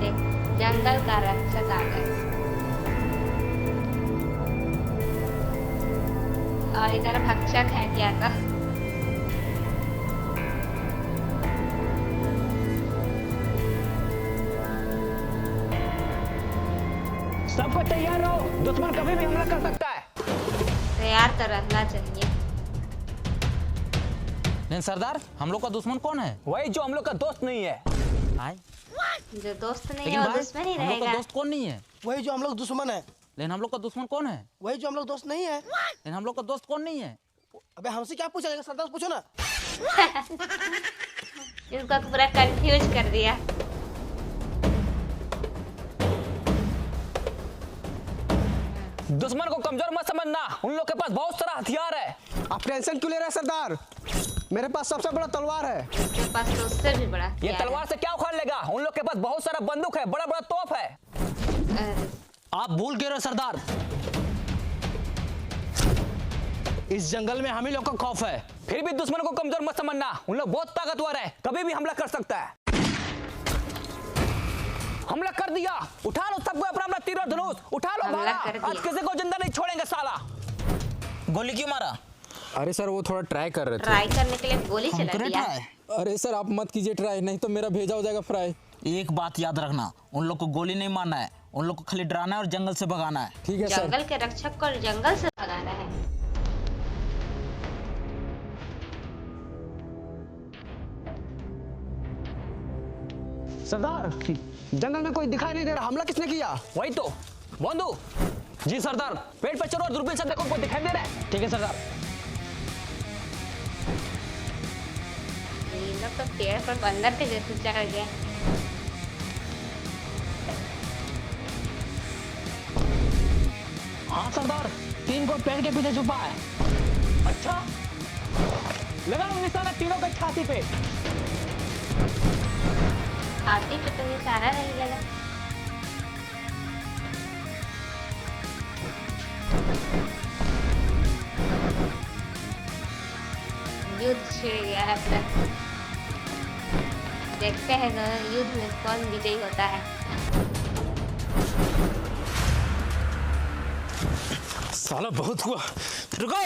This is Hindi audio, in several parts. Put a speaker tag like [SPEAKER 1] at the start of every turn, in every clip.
[SPEAKER 1] थे, जंगल का रक्षक आ गए। और इधर भक्षक है क्या था।
[SPEAKER 2] सबको तैयार रहो, दुश्मन कभी भी हमला कर सकता है।
[SPEAKER 1] तैयार तो रहना चाहिए।
[SPEAKER 3] लेकिन सरदार, हम लोग का दुश्मन कौन है?
[SPEAKER 2] वही जो हम लोग का दोस्त नहीं है।
[SPEAKER 3] आए?
[SPEAKER 1] जो दोस्त नहीं
[SPEAKER 3] लेकिन
[SPEAKER 1] है वो
[SPEAKER 3] भाई,
[SPEAKER 1] दुश्मन ही
[SPEAKER 3] हम लोग का
[SPEAKER 1] रहेगा।
[SPEAKER 3] दोस्त कौन नहीं है?
[SPEAKER 4] वही जो हम लोग दुश्मन है।
[SPEAKER 3] लेकिन हम लोग का दुश्मन कौन है?
[SPEAKER 4] वही जो हम लोग दोस्त नहीं है।
[SPEAKER 3] लेकिन हम लोग का दोस्त कौन नहीं है?
[SPEAKER 4] अबे हमसे क्या पूछा जाएगा, सरदार से पूछो ना।
[SPEAKER 1] इसको पूरा कंफ्यूज कर दिया।
[SPEAKER 2] दुश्मन को कमजोर मत समझना, उन लोग के पास बहुत सारा हथियार है।
[SPEAKER 4] आप टेंशन क्यों ले रहे हैं सरदार? मेरे पास सबसे बड़ा तलवार है।
[SPEAKER 1] इसके पास तो उससे भी बड़ा
[SPEAKER 2] ये
[SPEAKER 1] हथियार
[SPEAKER 2] तलवार से क्या उखाड़ लेगा? उन लोग के पास बहुत सारा बंदूक है, बड़ा बड़ा तोप है।
[SPEAKER 1] है।
[SPEAKER 3] आप भूल गए रहे सरदार, इस जंगल में हम ही लोग का खौफ है।
[SPEAKER 2] फिर भी दुश्मन को कमजोर मत समझना, उन लोग बहुत ताकतवर है, कभी भी हमला कर सकता है। हमला कर दिया, उठा लो सबको अपना अपना तीर और धनुष, उठा लो
[SPEAKER 1] हमला
[SPEAKER 2] भाला।
[SPEAKER 1] कर दिया।
[SPEAKER 2] आज किसी को जिंदा नहीं छोड़ेंगे साला।
[SPEAKER 3] गोली क्यों मारा?
[SPEAKER 5] अरे सर वो थोड़ा ट्राई कर रहे थे।
[SPEAKER 1] ट्राई करने के लिए गोली चला दिया।
[SPEAKER 5] अरे सर आप मत कीजिए ट्राई, नहीं तो मेरा भेजा हो जाएगा फ्राई।
[SPEAKER 3] एक बात याद रखना, उन लोग को गोली नहीं मारना है, उन लोग को खाली डराना है और जंगल से भगाना है।
[SPEAKER 5] ठीक है सर।
[SPEAKER 1] जंगल के रक्षक को जंगल से भगाना है।
[SPEAKER 4] सरदार, जंगल में कोई दिखाई नहीं दे रहा, हमला किसने किया?
[SPEAKER 2] वही तो बंधु जी। सरदार पेड़ पे चलो और दूरबीन से देखो, कोई दिखाई दे रहा है। ठीक है सरदार।
[SPEAKER 1] ये लोग तो पेड़ पर बंदर के जैसे चढ़ गए।
[SPEAKER 2] हाँ सरदार, 3 को पेड़ के पीछे छुपा है। अच्छा, लगाओ निशाना तीनों के छाती पे।
[SPEAKER 1] हाथी पे तो निशाना नहीं लगा। युद्ध छिड़ गया है पूरा। देखते हैं युद्ध में कौन विजयी होता है।
[SPEAKER 3] साला बहुत हुआ, रुको।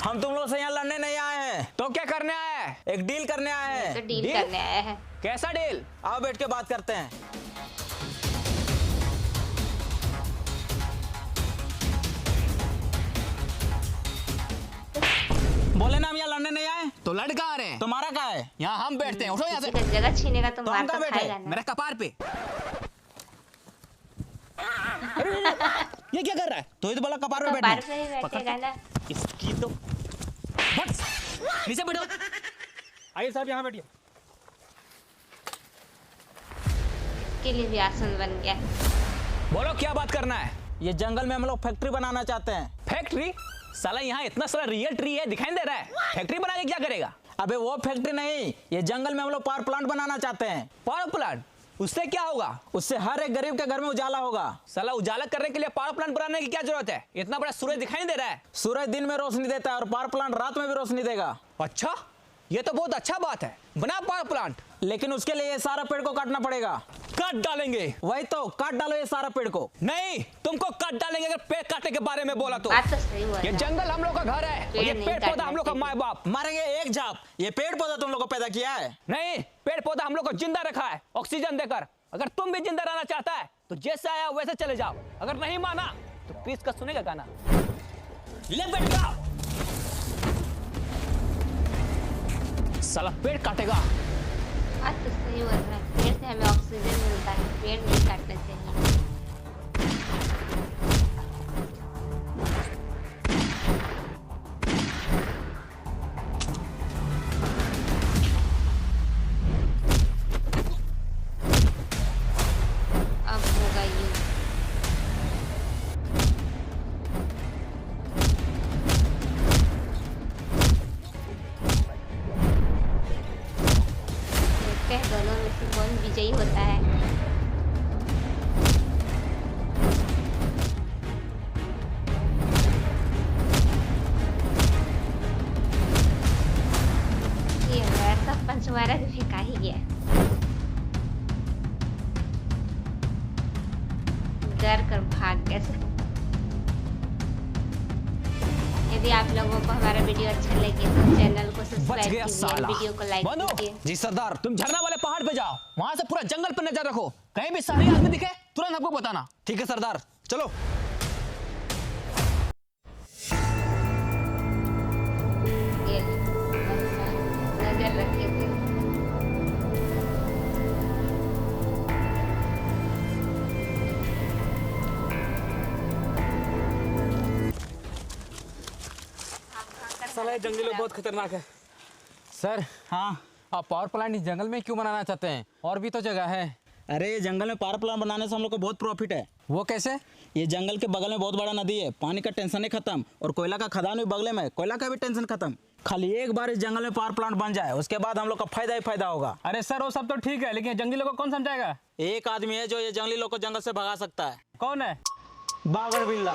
[SPEAKER 3] हम तुम लोग से यहाँ लड़ने नहीं आए हैं,
[SPEAKER 2] तो क्या करने आया है?
[SPEAKER 3] एक डील करने आए हैं।
[SPEAKER 1] तो डील करने आया है।
[SPEAKER 2] कैसा डील?
[SPEAKER 3] आओ बैठ के बात करते हैं। बोले ना हम यहाँ लड़ने नहीं आए,
[SPEAKER 2] तो लड़ कहाँ रहे हैं?
[SPEAKER 3] तुम्हारा क्या है?
[SPEAKER 2] यहाँ हम बैठते हैं, उठो यहाँ से।
[SPEAKER 1] किसी का जगह छीनेगा तो
[SPEAKER 3] तो
[SPEAKER 1] मार
[SPEAKER 3] हम
[SPEAKER 1] तो
[SPEAKER 3] कहाँ बैठे?
[SPEAKER 1] खाएगा ना।
[SPEAKER 2] मेरे कपार पे। ये क्या कर रहा है?
[SPEAKER 3] तो ये तो बोला कपार पे
[SPEAKER 1] तो
[SPEAKER 3] बैठना
[SPEAKER 1] बार पे ही बैठेगा ना।
[SPEAKER 2] इसकी तो बस नीचे बैठो। आइए साहब यहाँ बैठिए।
[SPEAKER 1] इसके लिए भी आसन बन गया।
[SPEAKER 2] बोलो क्या बात करना है?
[SPEAKER 3] ये जंगल में हम लोग फैक्ट्री बनाना चाहते हैं।
[SPEAKER 2] फैक्ट्री? साला यहाँ इतना सारा रियल ट्री है, दिखाई दे रहा है। फैक्ट्री बना के क्या करेगा?
[SPEAKER 3] अबे वो फैक्ट्री नहीं, ये जंगल में हम लोग पावर प्लांट बनाना चाहते हैं।
[SPEAKER 2] Power plant? उससे क्या होगा?
[SPEAKER 3] उससे हर एक गरीब के घर में उजाला होगा।
[SPEAKER 2] साला उजाला करने के लिए पावर प्लांट बनाने की क्या जरूरत है? इतना बड़ा सूरज दिखाई नहीं दे रहा है।
[SPEAKER 3] सूरज दिन में रोशनी देता है और पावर प्लांट रात में भी रोशनी देगा।
[SPEAKER 2] अच्छा, ये तो बहुत अच्छा बात है। बना पावर प्लांट,
[SPEAKER 3] लेकिन उसके लिए ये सारा पेड़ को काटना पड़ेगा।
[SPEAKER 2] काट डालेंगे।
[SPEAKER 3] वही तो, काट डालो ये सारा पेड़ को।
[SPEAKER 2] नहीं, तुमको काट डालेंगे अगर पेड़ काटने के बारे में बोला तो।
[SPEAKER 1] बात तो सही हुआ
[SPEAKER 2] ये
[SPEAKER 1] था।
[SPEAKER 2] जंगल हम लोग का घर है और ये
[SPEAKER 1] पेड़ नहीं
[SPEAKER 2] पेड़ पौधा
[SPEAKER 1] काटना
[SPEAKER 2] हम लोग का
[SPEAKER 1] चाहिए।
[SPEAKER 2] माँ बाप।
[SPEAKER 3] मारेंगे एक झाप। ये पेड़ पौधा तुम लोग को पैदा किया है।
[SPEAKER 2] नहीं, पेड़ पौधा हम लोग को जिंदा रखा है ऑक्सीजन देकर। अगर तुम भी जिंदा रहना चाहता है तो जैसे आया वैसे चले जाओ। अगर नहीं माना तो क्रिस का सुनेगा गाना। ले बैठ जाओ। साला पेड़ काटेगा।
[SPEAKER 1] बात तो सही हुआ था। पेड़ से हमें ऑक्सीजन मिलता है, पेड़ नहीं काटने चाहिए। अब होगा युद्ध। देखते हैं दोनों में से कौन विजयी होता है। ये वैसा पंचमारा भी फेंका ही गया। डर कर भाग गए। यदि आप लोगों को हमारा वीडियो अच्छा लगे तो चैनल को
[SPEAKER 2] बच
[SPEAKER 1] सब्सक्राइब
[SPEAKER 2] गया
[SPEAKER 1] कीजिए,
[SPEAKER 2] साला।
[SPEAKER 1] वीडियो को लाइक
[SPEAKER 2] बनो।
[SPEAKER 1] कीजिए।
[SPEAKER 2] जी सरदार, तुम झरना वाले पहाड़ पे जाओ, वहां से पूरा जंगल पर नजर रखो, कहीं भी सारी आदमी दिखे तुरंत हमको बताना। ठीक है सरदार, चलो।
[SPEAKER 1] ये नजर रखे थे।
[SPEAKER 5] साला ये जंगली लोग बहुत खतरनाक है। सर,
[SPEAKER 3] हाँ,
[SPEAKER 5] आप पावर प्लांट इस जंगल में क्यों बनाना चाहते हैं? और भी तो जगह है।
[SPEAKER 3] अरे ये जंगल में पावर प्लांट बनाने से हम लोग को बहुत प्रॉफिट है।
[SPEAKER 5] वो कैसे?
[SPEAKER 3] ये जंगल के बगल में बहुत बड़ा नदी है, पानी का टेंशन ही खत्म, और कोयला का खदान भी बगल में है, कोयला का भी टेंशन खत्म। खाली एक बार इस जंगल में पावर प्लांट बन जाए, उसके बाद हम लोग का फायदा ही फायदा होगा।
[SPEAKER 2] अरे सर वो सब तो ठीक है, लेकिन जंगली लोग को कौन समझाएगा?
[SPEAKER 3] एक आदमी है जो ये जंगली लोग को जंगल से भगा सकता है।
[SPEAKER 2] कौन है?
[SPEAKER 3] बागर बिल्ला।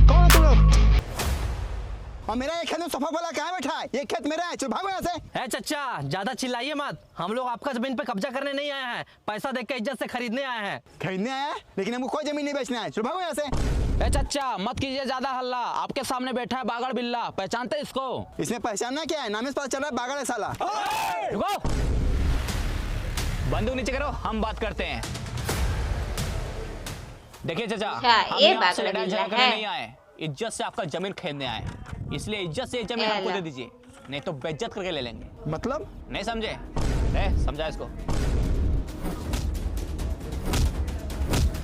[SPEAKER 4] कौन है तुम लोग? और मेरा ये खेत में सफा वाला कहाँ बैठा है? ये खेत मेरा है, चल भागो यहाँ से।
[SPEAKER 6] है चचा, ज्यादा चिल्लाइए मत। हम लोग आपका जमीन पे कब्जा करने नहीं आए हैं, पैसा देख के इज्जत से खरीदने आए हैं।
[SPEAKER 4] खरीदने आया है, लेकिन हमको कोई जमीन नहीं बेचना है, चल भागो यहाँ से।
[SPEAKER 3] ए चचा, मत कीजिए ज्यादा हल्ला, आपके सामने बैठा है बागर बिल्ला, पहचानते हैं इसको?
[SPEAKER 4] इसमें पहचानना क्या है? नाम से पता चल रहा है बागड़ है साला।
[SPEAKER 2] रुको, बंदूक नीचे करो, हम बात करते हैं। देखिए चाचा,
[SPEAKER 1] अच्छा,
[SPEAKER 2] हम
[SPEAKER 1] ये
[SPEAKER 2] यहाँ आपसे
[SPEAKER 1] बात
[SPEAKER 2] लड़ाई
[SPEAKER 1] बिल्ला
[SPEAKER 2] झगड़ा करने
[SPEAKER 1] है।
[SPEAKER 2] नहीं आए, इज्जत से आपका जमीन खरीदने आए, इसलिए इज्जत से ये जमीन हमको दे दीजिए, नहीं तो बेइज्जत करके ले लेंगे।
[SPEAKER 4] मतलब?
[SPEAKER 2] नहीं समझे? समझा इसको।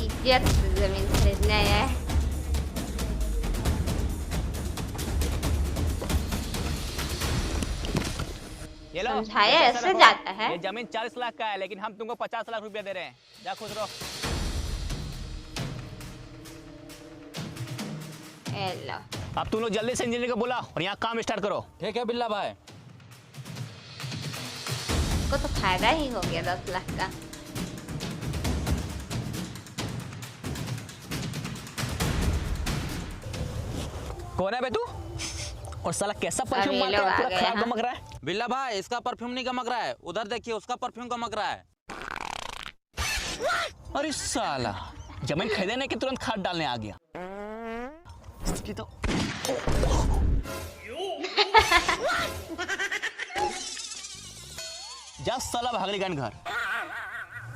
[SPEAKER 1] इज्जत से जमीन खरीदने आया है।
[SPEAKER 2] ये लो,
[SPEAKER 1] समझाया
[SPEAKER 2] ये
[SPEAKER 1] ऐसे
[SPEAKER 2] पैसा रखो।
[SPEAKER 1] जाता है?
[SPEAKER 2] ये जमीन 40 लाख का है, लेकिन हम तुमको 50 लाख रुपया दे रहे हैं, जा खुश रहो।
[SPEAKER 1] ए लो,
[SPEAKER 2] अब तुम लोग जल्दी से इंजीनियर को बुलाओ और यहाँ काम स्टार्ट करो।
[SPEAKER 3] ठीक है बिल्ला भाई।
[SPEAKER 1] को तो फायदा ही हो गया 10 लाख का।
[SPEAKER 2] कौन है बे तू? और साला कैसा परफ्यूम
[SPEAKER 1] ये
[SPEAKER 2] मार
[SPEAKER 1] लोग
[SPEAKER 2] के
[SPEAKER 1] आ
[SPEAKER 2] पूरा
[SPEAKER 1] गए,
[SPEAKER 2] खराब
[SPEAKER 1] हाँ।
[SPEAKER 2] गमक रहा है।
[SPEAKER 3] बिल्ला भाई, इसका परफ्यूम नहीं गमक रहा है, उधर देखिए उसका परफ्यूम गमक रहा है।
[SPEAKER 2] अरे साला, जमीन खरीदने के तुरंत खाद डालने आ गया। इसकी तो जा साला भागली गन घर।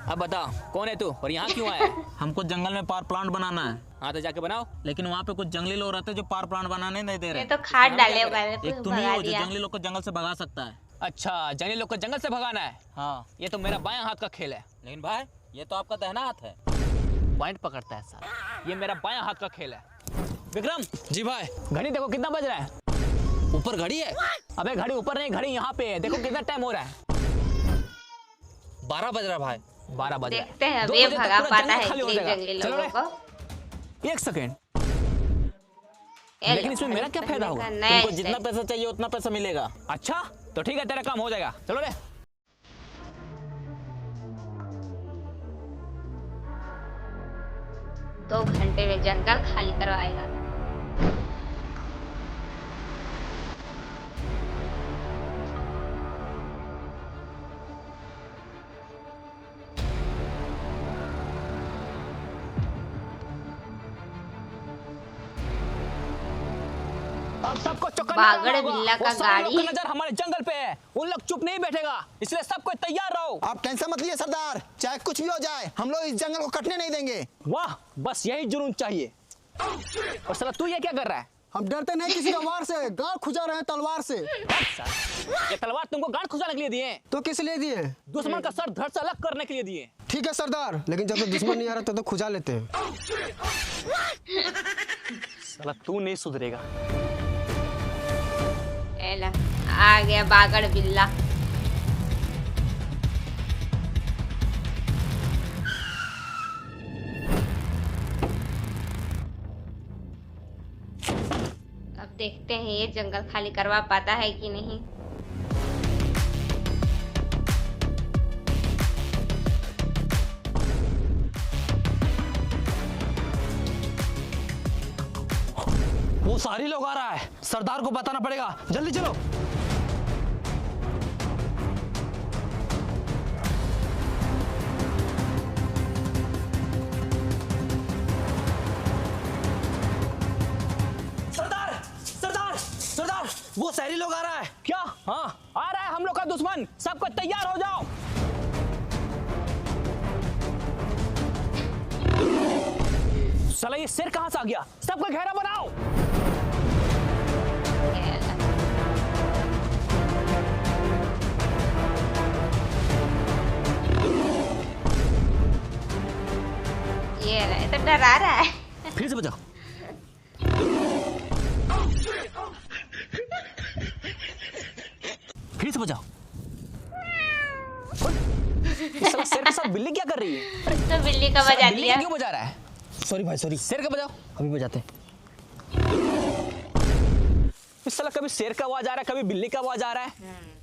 [SPEAKER 2] अब बता, कौन है तू और यहाँ क्यों आया है?
[SPEAKER 3] हमको जंगल में पावर प्लांट बनाना है,
[SPEAKER 2] हाँ तो जाके बनाओ।
[SPEAKER 3] लेकिन वहाँ पे कुछ जंगली लोग रहते हैं जो पावर प्लांट बनाने नहीं दे
[SPEAKER 1] ये
[SPEAKER 3] रहे।
[SPEAKER 1] तो खाद डाले होगा,
[SPEAKER 3] एक तुम ही
[SPEAKER 1] भगा
[SPEAKER 3] हो जो
[SPEAKER 1] दिया।
[SPEAKER 3] जंगली लोग को जंगल से भगा सकता है।
[SPEAKER 2] अच्छा, जंगली लोग को जंगल से भगाना है?
[SPEAKER 3] हाँ,
[SPEAKER 2] ये तो मेरा बायां हाथ का खेल है।
[SPEAKER 3] लेकिन भाई ये तो आपका दाहिना हाथ है।
[SPEAKER 2] पॉइंट पकड़ता है साला, ये मेरा बायां हाथ का खेल है। विक्रम,
[SPEAKER 3] जी भाई।
[SPEAKER 2] घड़ी देखो कितना बज रहा है।
[SPEAKER 3] ऊपर घड़ी है?
[SPEAKER 2] अबे घड़ी ऊपर नहीं, घड़ी यहाँ पे है, देखो कितना टाइम हो रहा है।
[SPEAKER 3] 12 बज रहा भाई।
[SPEAKER 2] 12 बज रहा है।
[SPEAKER 1] देखते हैं
[SPEAKER 2] 2
[SPEAKER 1] अब ये
[SPEAKER 2] बजे तक
[SPEAKER 1] भगा
[SPEAKER 2] पूरा
[SPEAKER 1] पाता
[SPEAKER 2] जंगल
[SPEAKER 1] है
[SPEAKER 2] खाली हो
[SPEAKER 1] कि
[SPEAKER 2] जाएगा।
[SPEAKER 1] जंगली
[SPEAKER 2] चलो
[SPEAKER 1] लोगों
[SPEAKER 2] रे,
[SPEAKER 1] को।
[SPEAKER 2] 1 सेकेंड।
[SPEAKER 1] ए
[SPEAKER 2] लेकिन
[SPEAKER 1] लो,
[SPEAKER 2] इसमें मेरा क्या फायदा होगा?
[SPEAKER 1] नया
[SPEAKER 3] तुमको जितना
[SPEAKER 1] स्टाइल।
[SPEAKER 3] पैसा चाहिए उतना पैसा मिलेगा।
[SPEAKER 2] अच्छा तो ठीक है, तेरा काम हो जाएगा, चलो रे।
[SPEAKER 1] दो घंटे में जंगल खाली करवाएगा।
[SPEAKER 2] अब सबको चौकन्ना
[SPEAKER 1] बागड़
[SPEAKER 2] रहना होगा।
[SPEAKER 1] बिल्ला का
[SPEAKER 2] वो सारे लोग
[SPEAKER 1] गाड़ी।
[SPEAKER 2] का नजर हमारे जंगल पे है, उन लोग चुप नहीं बैठेगा, इसलिए सबको तैयार रहो।
[SPEAKER 4] आप टेंशन मत लिए सरदार, चाहे कुछ भी हो जाए हम लोग इस जंगल को कटने नहीं देंगे।
[SPEAKER 2] वाह, बस यही जुनून चाहिए। और साला तू ये क्या कर रहा है?
[SPEAKER 4] हम डरते नहीं किसी का वार से, गांड खुजा रहे हैं तलवार से।
[SPEAKER 2] ये तलवार तुमको गांड खुजाने के लिए दिए हैं?
[SPEAKER 4] तो किस लिए दिए?
[SPEAKER 2] दुश्मन का सर धड़ से अलग करने के लिए दिए।
[SPEAKER 4] ठीक है सरदार, लेकिन जब तक दुश्मन नहीं आ रहा तब तो खुजा लेते हैं।
[SPEAKER 2] साला तू नहीं सुधरेगा।
[SPEAKER 1] ए लो, आ गया बागड़ बिल्ला। अब देखते हैं ये जंगल खाली करवा पाता है कि नहीं।
[SPEAKER 6] वो सारी लोग आ रहा है, सरदार को बताना पड़ेगा, जल्दी चलो।
[SPEAKER 2] सरदार सरदार सरदार,
[SPEAKER 6] वो शहरी लोग आ रहा है।
[SPEAKER 2] क्या? हाँ आ रहा है हम लोग का दुश्मन, सबको तैयार हो जाओ। साला ये शेर कहां से आ गया? सबको घेरा बनाओ।
[SPEAKER 1] ये रहा, तो डरा रहा है।
[SPEAKER 2] फिर से बजाओ। फिर से बजाओ। ये साला शेर के साथ बिल्ली क्या कर रही है?
[SPEAKER 1] तो बिल्ली का बजा
[SPEAKER 2] बिल्ली
[SPEAKER 1] दिया।
[SPEAKER 2] क्यों बजा रहा है?
[SPEAKER 6] सॉरी भाई सॉरी,
[SPEAKER 2] शेर का बजाओ।
[SPEAKER 6] अभी बजाते।
[SPEAKER 2] इस साला कभी शेर का आवाज आ रहा है, कभी बिल्ली का आवाज आ रहा है।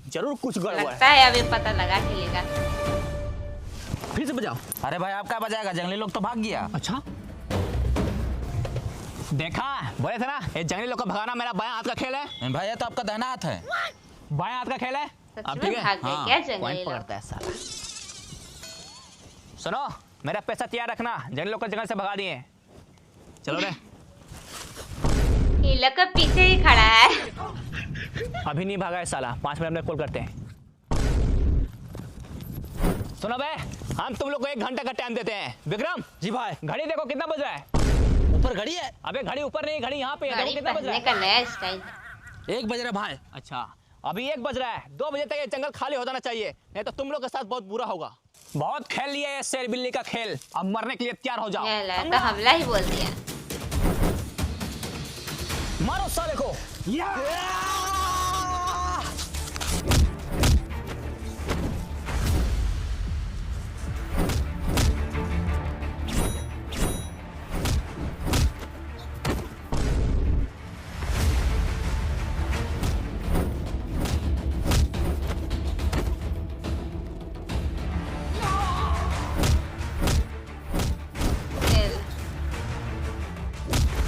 [SPEAKER 2] जरूर कुछ गड़बड़
[SPEAKER 1] लगता
[SPEAKER 2] है।
[SPEAKER 1] है अभी पता लगा ही लेगा।
[SPEAKER 2] फिर से बजाओ।
[SPEAKER 3] अरे भाई आप क्या बजाएगा, जंगली लोग तो भाग गया।
[SPEAKER 2] अच्छा देखा, बोले थे ना ये जंगली लोग को भगाना मेरा बायां हाथ का खेल है।
[SPEAKER 3] भाई ये तो आपका दाहिना हाथ है।
[SPEAKER 2] बायां हाथ का खेल है।
[SPEAKER 1] सच
[SPEAKER 2] अब
[SPEAKER 1] में
[SPEAKER 2] ठीक है।
[SPEAKER 1] भाग गए क्या जंगली
[SPEAKER 2] पॉइंट
[SPEAKER 1] लोग?
[SPEAKER 2] पकड़ता है साला। सुनो, मेरा पैसा तैयार रखना, जंगली लोग को जंगल से भगा दिए। चलो रे।
[SPEAKER 1] ये लोग का पीछे ही खड़ा है।
[SPEAKER 2] अभी नहीं भागा है साला, 5 मिनट में कॉल करते हैं। सुनो बे, हम तुम लोग को 1 घंटे का टाइम देते हैं। विक्रम
[SPEAKER 6] जी भाई।
[SPEAKER 2] घड़ी देखो कितना बज रहा है।
[SPEAKER 6] ऊपर घड़ी है।
[SPEAKER 2] अबे घड़ी ऊपर नहीं, घड़ी यहाँ पे है, देखो
[SPEAKER 1] गाड़ी
[SPEAKER 2] कितना बज रहा
[SPEAKER 1] पहनने
[SPEAKER 2] है।
[SPEAKER 1] का नया स्टाइल।
[SPEAKER 6] 1 बज रहा है भाई।
[SPEAKER 2] अच्छा अभी 1 बज रहा है, 2 बजे तक ये जंगल खाली हो जाना चाहिए, नहीं तो तुम लोग के साथ बहुत बुरा होगा। बहुत खेल लिया ये शेर बिल्ली का खेल, अब मरने के लिए तैयार हो जाओ।
[SPEAKER 1] ये ला, तो हमला ही बोल दिया।
[SPEAKER 2] मारो साले को।
[SPEAKER 1] ये ला।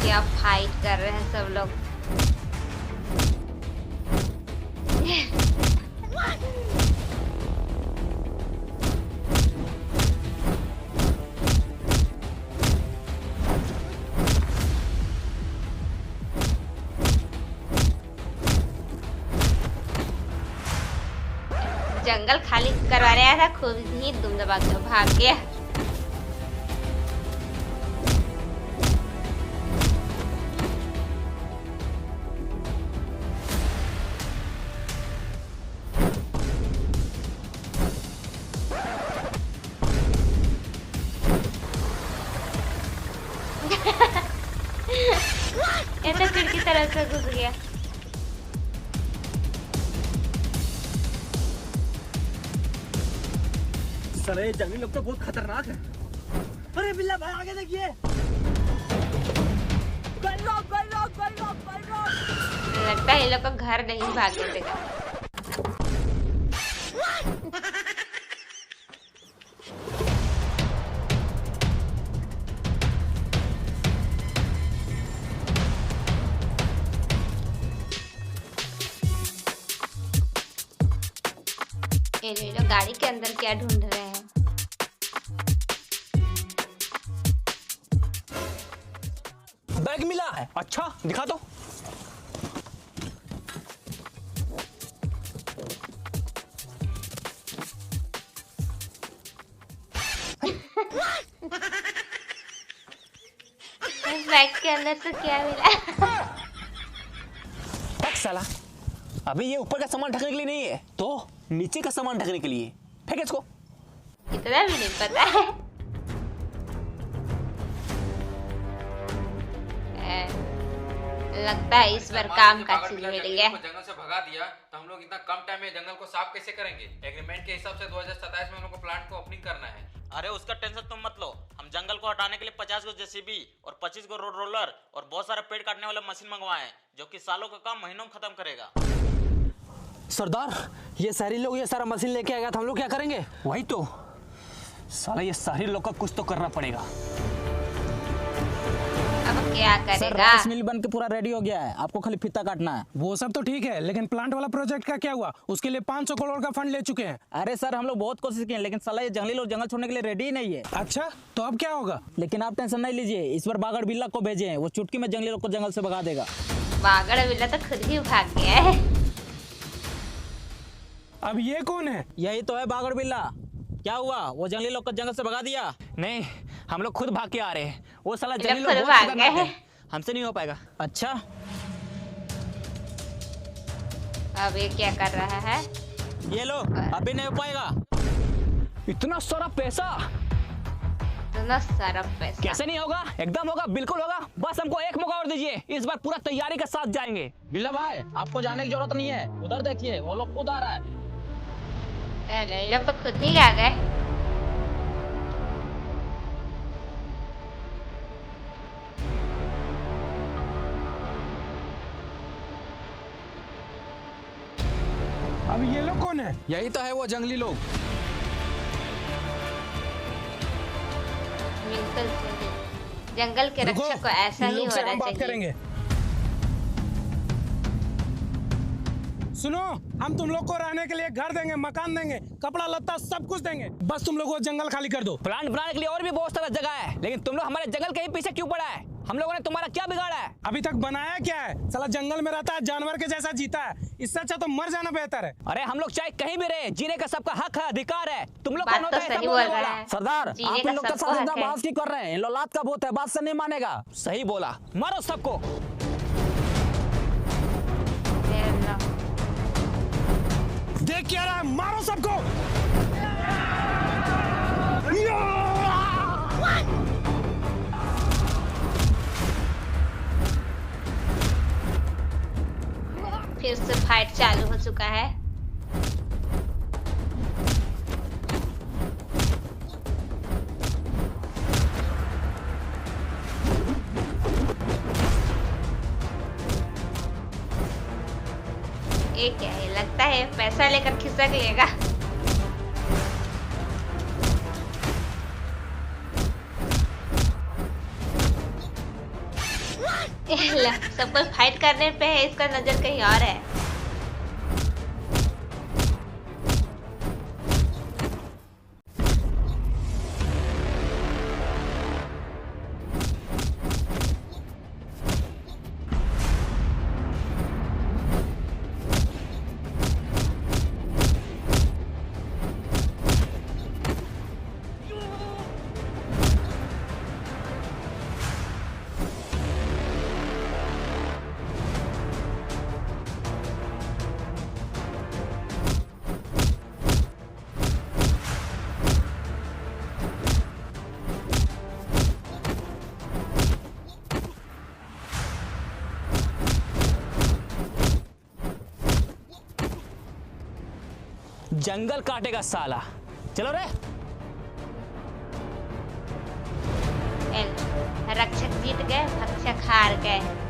[SPEAKER 1] क्या फाइट कर रहे हैं सब लोग। जंगल खाली करवाने आया था, खुद ही दुम दबा के भाग गया। ये तो खिड़की तरफ से घुस गया।
[SPEAKER 6] साले जंगली लोग तो बहुत खतरनाक है। अरे बिल्ला भाई आगे देखिए।
[SPEAKER 1] लगता है ये लोग को घर नहीं भागने देगा। ये लोग गाड़ी के अंदर क्या ढूंढ रहे हैं?
[SPEAKER 2] बैग मिला है। अच्छा दिखा दो।
[SPEAKER 1] इस बैग के अंदर से क्या मिला?
[SPEAKER 2] साला अभी ये ऊपर का सामान ढकने के लिए नहीं है, तो नीचे का सामान ढकने के लिए। फेंक इसको।
[SPEAKER 1] इतना भी नहीं पता है। लगता है इस बार काम का चीज मिल गया।
[SPEAKER 7] जंगल से भगा दिया तो हम लोग इतना कम टाइम में जंगल को साफ कैसे करेंगे? एग्रीमेंट के हिसाब से 2027 में हम लोग को प्लांट को ओपनिंग करना है।
[SPEAKER 3] अरे उसका टेंशन तुम मत लो, हम जंगल को हटाने के लिए 50 गो जेसीबी और 25 गो रोड रोलर और बहुत सारे पेड़ काटने वाला मशीन मंगवाए हैं, जो कि सालों का काम महीनों में खत्म करेगा।
[SPEAKER 6] सरदार, ये शहरी लोग ये सारा मशीन लेके आएगा तो हम लोग क्या करेंगे?
[SPEAKER 2] वही तो साला, ये शहरी लोग का कुछ तो करना पड़ेगा।
[SPEAKER 1] अब क्या
[SPEAKER 3] सर
[SPEAKER 1] करेगा?
[SPEAKER 3] राइस मिल बन के पूरा रेडी हो गया है, आपको खाली फीता काटना है।
[SPEAKER 5] वो सब तो ठीक है, लेकिन प्लांट वाला प्रोजेक्ट का क्या हुआ? उसके लिए 500 करोड़ का फंड ले चुके हैं।
[SPEAKER 3] अरे सर हम लोग बहुत कोशिश किए लेकिन साला ये जंगली लोग जंगल छोड़ने के लिए रेडी ही नहीं है।
[SPEAKER 5] अच्छा, तो अब क्या होगा?
[SPEAKER 3] लेकिन आप टेंशन नहीं लीजिए, इस बार बागड़ बिल्ला को भेजे हैं, वो चुटकी में जंगली लोग को जंगल से भगा देगा।
[SPEAKER 1] बागड़ बिल्ला तो खुद ही भाग गया है।
[SPEAKER 5] अब ये कौन है?
[SPEAKER 3] यही तो है बागड़ बिल्ला। क्या हुआ, वो जंगली लोग को जंगल से भगा दिया?
[SPEAKER 2] नहीं, हम लोग खुद भाग के आ रहे हैं। वो साला
[SPEAKER 1] ये
[SPEAKER 2] जंगली
[SPEAKER 1] लोग
[SPEAKER 2] लोग
[SPEAKER 1] खुद
[SPEAKER 2] बहुत
[SPEAKER 1] भाग गए
[SPEAKER 2] खतरनाक
[SPEAKER 1] हैं।
[SPEAKER 2] है, हमसे नहीं हो पाएगा।
[SPEAKER 3] अच्छा
[SPEAKER 1] अब ये क्या कर रहा है?
[SPEAKER 3] ये लो, अभी नहीं हो पाएगा।
[SPEAKER 2] इतना सारा पैसा
[SPEAKER 1] इतना सारा पैसा
[SPEAKER 2] कैसे नहीं होगा? एकदम होगा, बिल्कुल होगा। बस हमको एक मौका और दीजिए, इस बार पूरा तैयारी के साथ जाएंगे।
[SPEAKER 3] बिल्ला भाई आपको जाने की जरूरत नहीं है, उधर देखिए वो लोग खुद आ रहा है।
[SPEAKER 1] अरे ये लोग तो खुद ही आ गए।
[SPEAKER 5] अब ये लोग कौन है?
[SPEAKER 7] यही तो है वो जंगली लोग।
[SPEAKER 1] बिल्कुल सही। जंगल के
[SPEAKER 5] रुको,
[SPEAKER 1] रक्षक को ऐसा
[SPEAKER 5] इन
[SPEAKER 1] ही
[SPEAKER 5] लोग से
[SPEAKER 1] होना
[SPEAKER 5] हम बात
[SPEAKER 1] चाहिए।
[SPEAKER 5] करेंगे। सुनो, हम तुम लोग को रहने के लिए घर देंगे, मकान देंगे, कपड़ा लत्ता सब कुछ देंगे, बस तुम लोग वो जंगल खाली कर दो।
[SPEAKER 2] प्लांट बनाने के लिए और भी बहुत सारा जगह है, लेकिन तुम लोग हमारे जंगल के ही पीछे क्यों पड़ा है? हम लोगों ने तुम्हारा क्या बिगाड़ा है?
[SPEAKER 5] अभी तक बनाया क्या है? साला जंगल में रहता है, जानवर के जैसा जीता है, इससे अच्छा तो मर जाना बेहतर है।
[SPEAKER 2] अरे हम लोग चाहे कहीं भी रहे, जीने का सबका हक है, अधिकार है। तुम लोग
[SPEAKER 1] बात
[SPEAKER 2] कौन होता
[SPEAKER 1] तो
[SPEAKER 2] है ऐसा
[SPEAKER 1] सही
[SPEAKER 2] बोलने
[SPEAKER 1] बोल रहा
[SPEAKER 2] वाला?
[SPEAKER 1] है।
[SPEAKER 3] सरदार
[SPEAKER 1] जीने
[SPEAKER 3] आप
[SPEAKER 1] का
[SPEAKER 3] इन लोग के
[SPEAKER 1] सबको
[SPEAKER 3] साथ इतना
[SPEAKER 1] हक है।
[SPEAKER 3] बहस क्यों कर रहे हैं? इन लोग लात का भूत है, बात से नहीं मानेगा।
[SPEAKER 2] सही बोला, मारो सबको।
[SPEAKER 1] ये लो।
[SPEAKER 5] देख क्या रहा है, मारो सबको।
[SPEAKER 1] फिर से फाइट चालू हो चुका है। ये क्या है? लगता है पैसा लेकर खिसक लेगा। सब कोई फाइट करने पे है, इसका नजर कहीं और है।
[SPEAKER 2] जंगल काटेगा साला। चलो रे।
[SPEAKER 1] रक्षक जीत गए, भक्षक हार गए।